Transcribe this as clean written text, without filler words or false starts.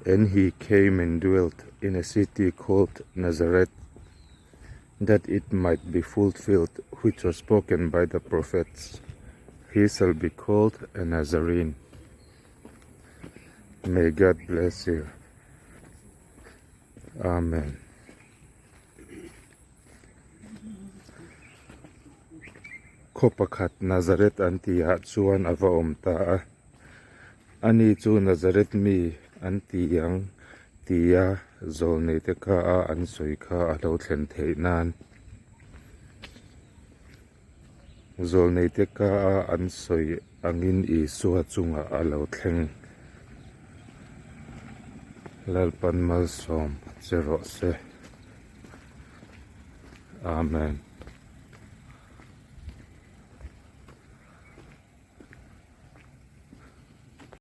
And he came and dwelt in a city called Nazareth, that it might be fulfilled which was spoken by the prophets, he shall be called a Nazarene. May God bless you. Amen. Khopakat Nazareth antia chuan ava omta ani chu Nazareth mi antiang tia zolnei te ka a an soi kha a lo thlen thei nan zolnei te ka a an soi angin I suwa chunga a lo thleng lalpan malsawm 0 se. Amen.